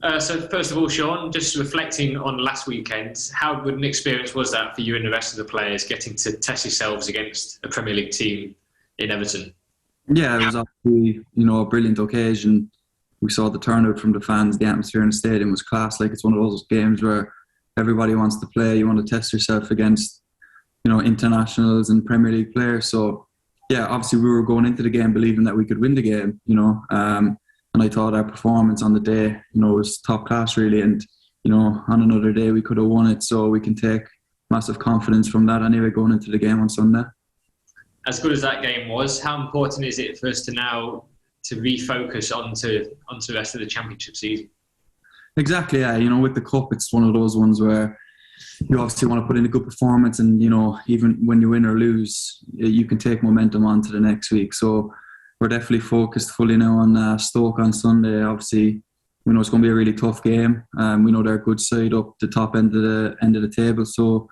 So first of all, Sean, just reflecting on last weekend, how good an experience was that for you and the rest of the players getting to test yourselves against a Premier League team in Everton? Yeah, it was obviously, a brilliant occasion. We saw the turnout from the fans, the atmosphere in the stadium was class. Like, it's one of those games where everybody wants to play. You want to test yourself against, internationals and Premier League players. So, yeah, obviously we were going into the game believing that we could win the game, and I thought our performance on the day, was top class really. And, on another day we could have won it. So we can take massive confidence from that anyway going into the game on Sunday. As good as that game was, how important is it for us to now to refocus onto the rest of the championship season? Exactly, yeah. With the cup, it's one of those ones where you obviously want to put in a good performance, and even when you win or lose, you can take momentum on to the next week. So we're definitely focused fully now on Stoke on Sunday. Obviously, it's going to be a really tough game. We know they're a good side up the top end of the table, so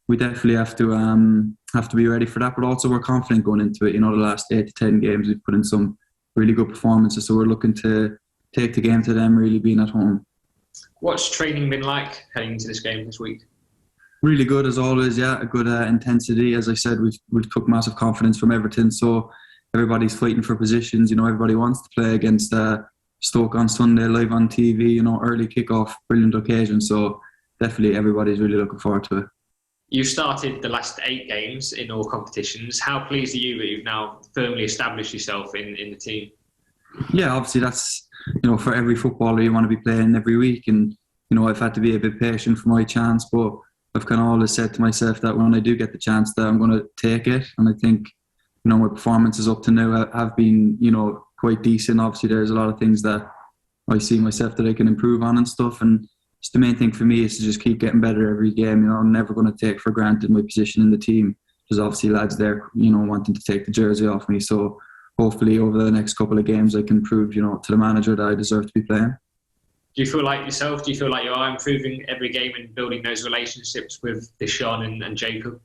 we definitely have to be ready for that. But also, we're confident going into it. The last 8 to 10 games, we've put in some really good performances, so we're looking to take the game to them, really being at home. What's training been like heading into this game this week? Really good as always, yeah. A good intensity. As I said, we've took massive confidence from Everton, so everybody's fighting for positions. Everybody wants to play against Stoke on Sunday, live on TV. Early kickoff, brilliant occasion. So definitely, everybody's really looking forward to it. You've started the last 8 games in all competitions. How pleased are you that you've now firmly established yourself in the team? Yeah, obviously that's, for every footballer you want to be playing every week. And, I've had to be a bit patient for my chance, but I've kind of always said to myself that when I do get the chance that I'm going to take it. And I think, my performances up to now have been, quite decent. Obviously there's a lot of things that I see myself that I can improve on and stuff. And the main thing for me is to just keep getting better every game. I'm never going to take for granted my position in the team. There's obviously lads there, wanting to take the jersey off me. So hopefully over the next couple of games I can prove, to the manager that I deserve to be playing. Do you feel like you are improving every game and building those relationships with Sean and Jacob?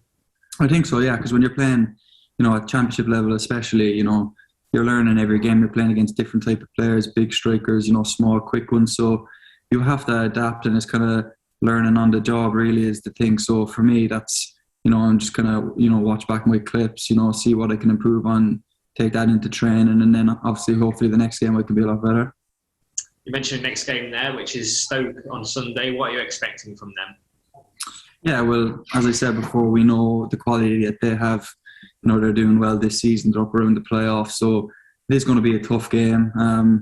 I think so, yeah, because when you're playing, at championship level especially, you're learning every game. You're playing against different type of players, big strikers, small, quick ones. So you have to adapt, and it's kind of learning on the job really is the thing. So for me, that's, I'm just kind of, watch back my clips, see what I can improve on, take that into training, and then obviously hopefully the next game I can be a lot better. You mentioned the next game there, which is Stoke on Sunday. What are you expecting from them? Yeah, well, as I said before, we know the quality that they have. They're doing well this season. They're up around the playoffs, so it is going to be a tough game.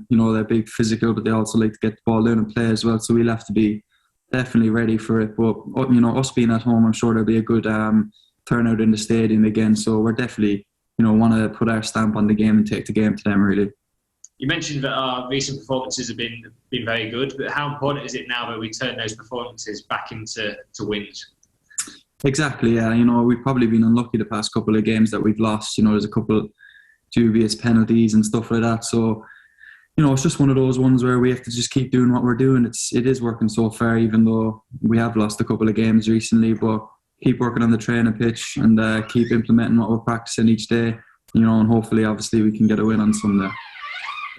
They're big physical, but they also like to get the ball down and play as well. So we'll have to be definitely ready for it. But us being at home, I'm sure there'll be a good turnout in the stadium again. So we're definitely, want to put our stamp on the game and take the game to them really. You mentioned that our recent performances have been very good, but how important is it now that we turn those performances back into wins? Exactly, yeah. We've probably been unlucky the past couple of games that we've lost. There's a couple dubious penalties and stuff like that. So, it's just one of those ones where we have to just keep doing what we're doing. It is working so far, even though we have lost a couple of games recently. But keep working on the training pitch and keep implementing what we're practicing each day. And hopefully, obviously, we can get a win on Sunday.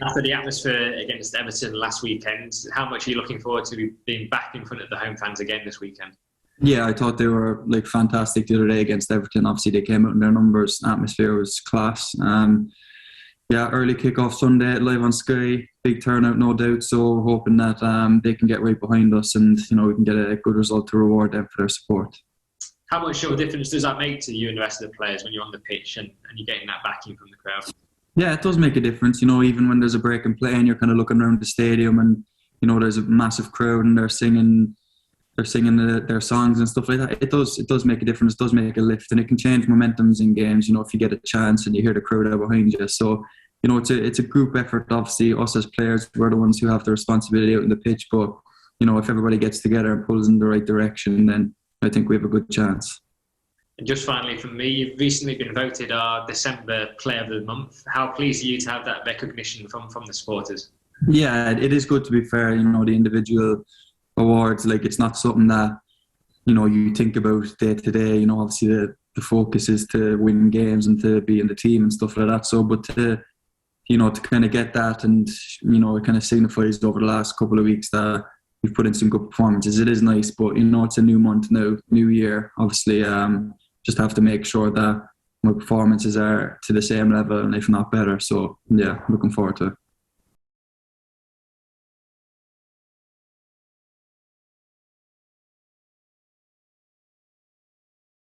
After the atmosphere against Everton last weekend, how much are you looking forward to being back in front of the home fans again this weekend? Yeah, I thought they were fantastic the other day against Everton. Obviously, they came out in their numbers. Atmosphere was class. Early kick-off Sunday, live on Sky. Big turnout, no doubt. So we're hoping that they can get right behind us and, we can get a good result to reward them for their support. How much of a difference does that make to you and the rest of the players when you're on the pitch and you're getting that backing from the crowd? Yeah, it does make a difference. Even when there's a break in play and you're kind of looking around the stadium and, there's a massive crowd and they're singing their songs and stuff like that. It does make a difference. It does make a lift, and it can change momentums in games. If you get a chance and you hear the crowd out behind you. So, it's a group effort. Obviously, us as players, we're the ones who have the responsibility out in the pitch. But if everybody gets together and pulls in the right direction, then I think we have a good chance. And just finally from me, you've recently been voted our December Player of the Month. How pleased are you to have that recognition from the supporters? Yeah, it is good to be fair. The individual awards, it's not something that you think about day to day. Obviously the focus is to win games and to be in the team and stuff like that. So, but to to kind of get that, and it kind of signifies over the last couple of weeks that we've put in some good performances. It is nice, but it's a new month now, new year. Obviously, just have to make sure that my performances are to the same level, and if not better. So yeah, looking forward to it.